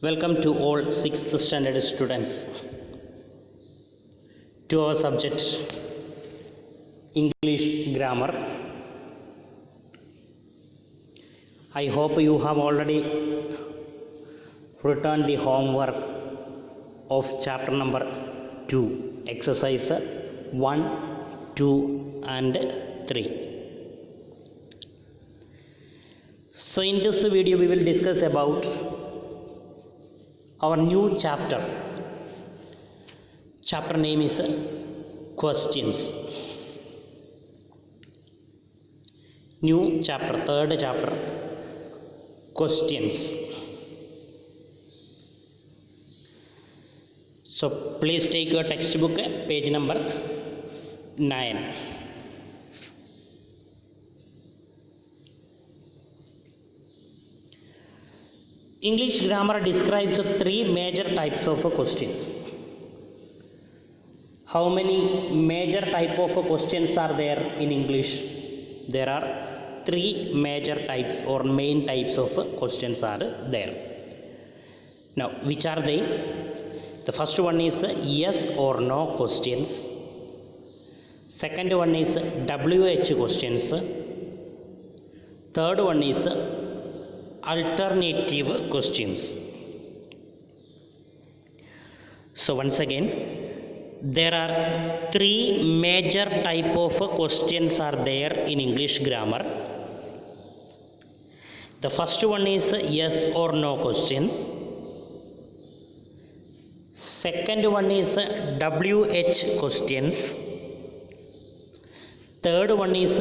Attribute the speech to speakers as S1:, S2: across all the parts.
S1: Welcome to all 6th standard students to our subject English grammar. I hope you have already written the homework of chapter number 2, exercise 1, 2 and 3. So in this video we will discuss about our new chapter. Chapter name is questions. New chapter, third chapter, questions. So please take your textbook, page number 9. English grammar describes three major types of questions. How many major type of questions are there in English? There are three major types or main types of questions are there. Now, which are they? The first one is yes or no questions. Second one is WH questions. Third one is alternative questions. So once again, there are three major type of questions are there in English grammar. The first one is yes or no questions. Second one is WH questions. Third one is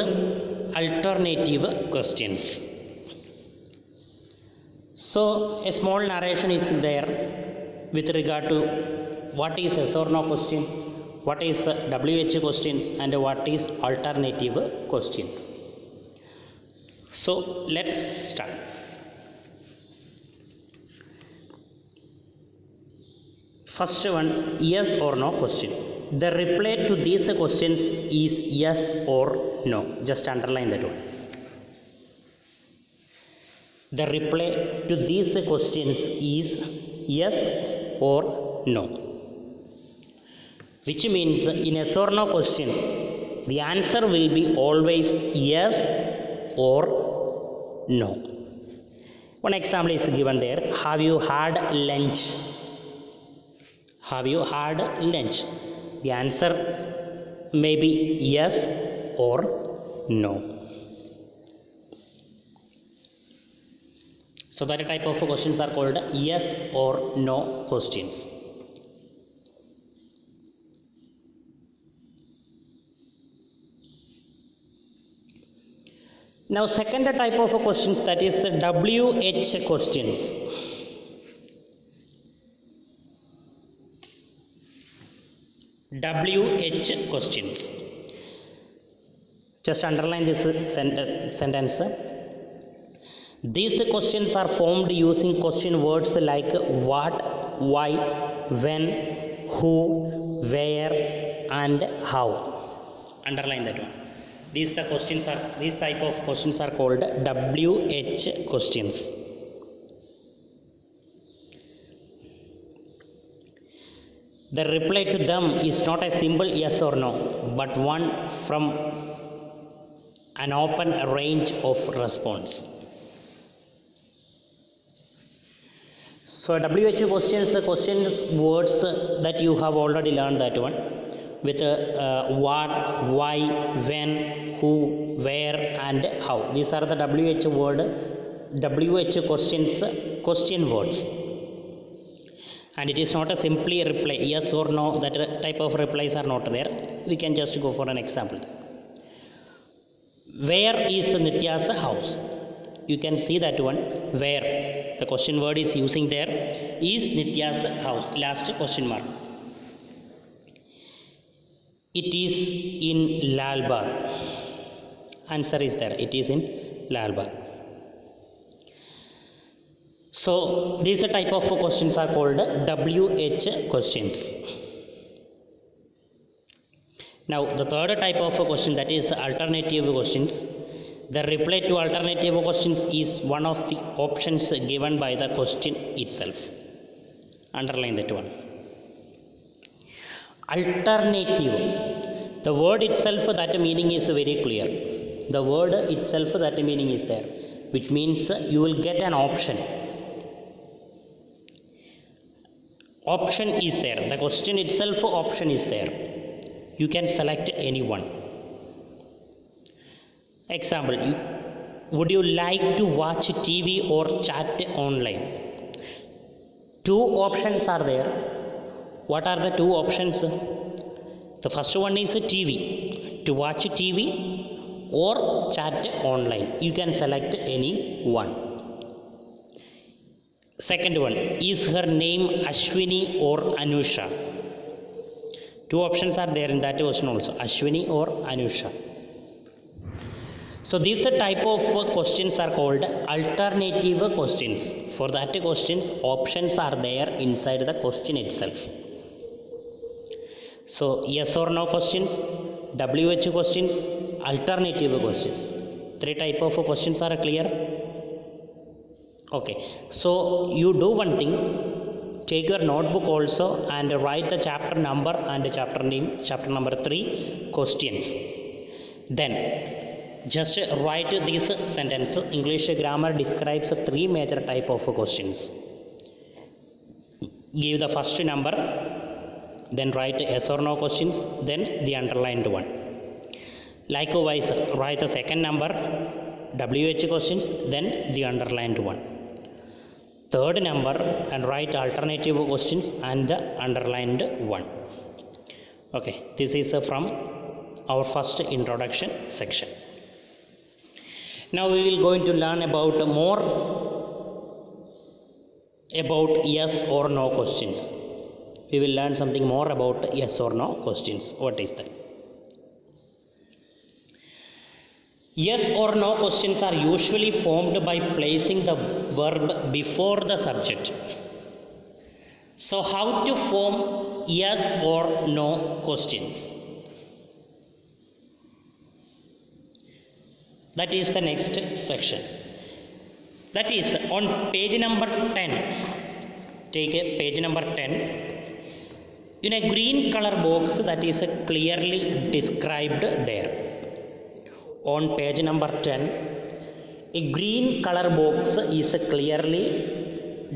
S1: alternative questions. So a small narration is there with regard to what is yes or no question, what is WH questions and what is alternative questions. So let's start. First one, yes or no question. The reply to these questions is yes or no. Just underline that one. The reply to these questions is yes or no. Which means in yes or no question, the answer will be always yes or no. One example is given there. Have you had lunch? Have you had lunch? The answer may be yes or no. So that type of questions are called yes or no questions. Now second type of questions, that is WH questions. WH questions. Just underline this sentence. These questions are formed using question words like what, why, when, who, where and how. Underline that one. These type of questions are called WH questions. The reply to them is not a simple yes or no, but one from an open range of response. So WH questions, the question words that you have already learned that one with what, why, when, who, where and how. These are the WH questions, question words. And it is not a simply reply yes or no. That type of replies are not there. We can just go for an example. Where is Nitya's house? You can see that one. Where, the question word is using there, is Nitya's house, last question mark. It is in Lal Bagh. Answer is there, it is in Lal Bagh. So these type of questions are called WH questions. Now the third type of question, that is alternative questions. The reply to alternative questions is one of the options given by the question itself. Underline that one. Alternative. The word itself, that meaning is very clear. The word itself, that meaning is there, which means you will get an option. Option is there. The question itself, option is there. You can select any one. Example, would you like to watch TV or chat online? Two options are there. What are the two options? The first one is TV, to watch TV or chat online. You can select any one. Second one, is her name Ashwini or Anusha? Two options are there in that question also, Ashwini or Anusha. So these type of questions are called alternative questions. For that questions, options are there inside the question itself. So yes or no questions, WH questions, alternative questions. Three type of questions are clear. Okay, so you do one thing, take your notebook also and write the chapter number and chapter name, chapter number 3 questions. Then just write this sentence. English grammar describes 3 major type of questions. Give the first number, then write yes or no questions, then the underlined one. Likewise, write the second number, WH questions, then the underlined one. Third number and write alternative questions and the underlined one. Okay, this is from our first introduction section. Now we will going to learn about more about yes or no questions. We will learn something more about yes or no questions. What is that? Yes or no questions are usually formed by placing the verb before the subject. So how to form yes or no questions? That is the next section. That is on page number 10. Take page number 10. In a green color box that is clearly described there. On page number 10, a green color box is clearly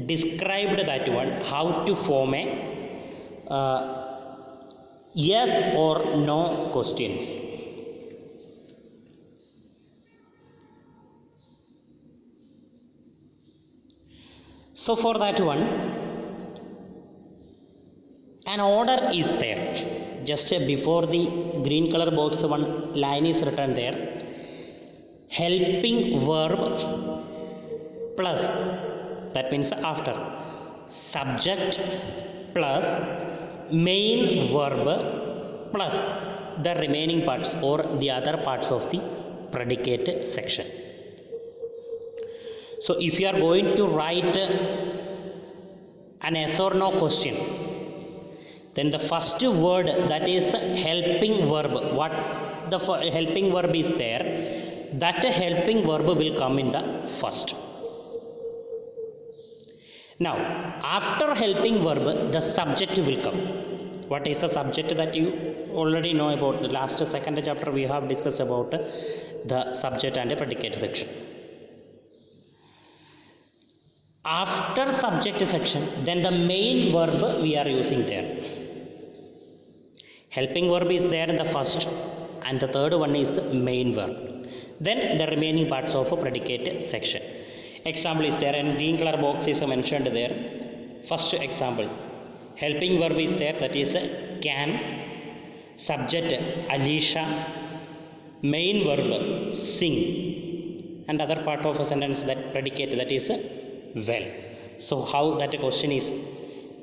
S1: described that one, how to form a yes or no questions. So for that one, an order is there. Just before the green color box, one line is written there. Helping verb plus, that means after, subject plus main verb plus the remaining parts or the other parts of the predicate section. So if you are going to write an yes or no question, then the first word, that is helping verb, what the helping verb is there, that helping verb will come in the first. Now after helping verb, the subject will come. What is the subject? That you already know about. The last second chapter we have discussed about the subject and the predicate section. After subject section, then the main verb we are using there. Helping verb is there in the first, and the third one is main verb. Then the remaining parts of a predicate section. Example is there, and green color box is mentioned there. First example, helping verb is there, that is can, subject Alisha, main verb sing, and other part of a sentence, that predicate, that is well. So how that question is,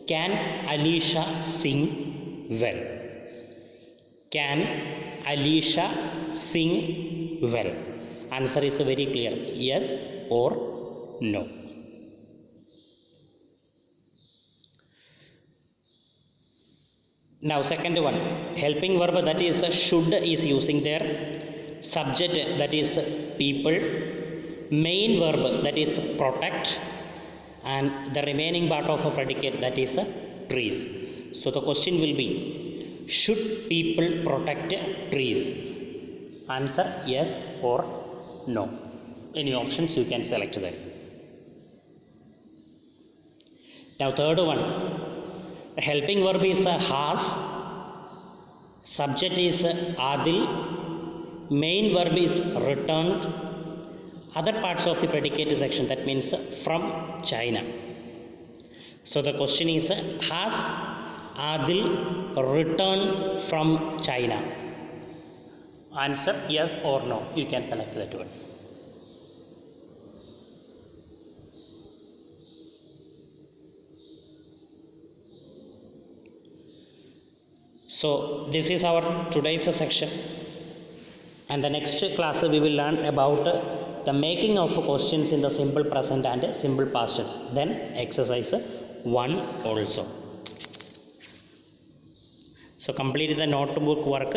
S1: can Alisha sing well? Can Alisha sing well? Answer is very clear, yes or no. Now second one, helping verb, that is should is using there, subject, that is people, main verb, that is protect, and the remaining part of a predicate, that is trees. So the question will be, should people protect trees? Answer yes or no. Any options you can select there. Now third one, the helping verb is has, subject is adil, main verb is returned, other parts of the predicate section, that means from China. So the question is, has Adil returned from China? Answer yes or no. You can select that one. So this is our today's section, and the next class we will learn about the making of questions in the simple present and simple past tense, then exercise 1 also. So complete the notebook work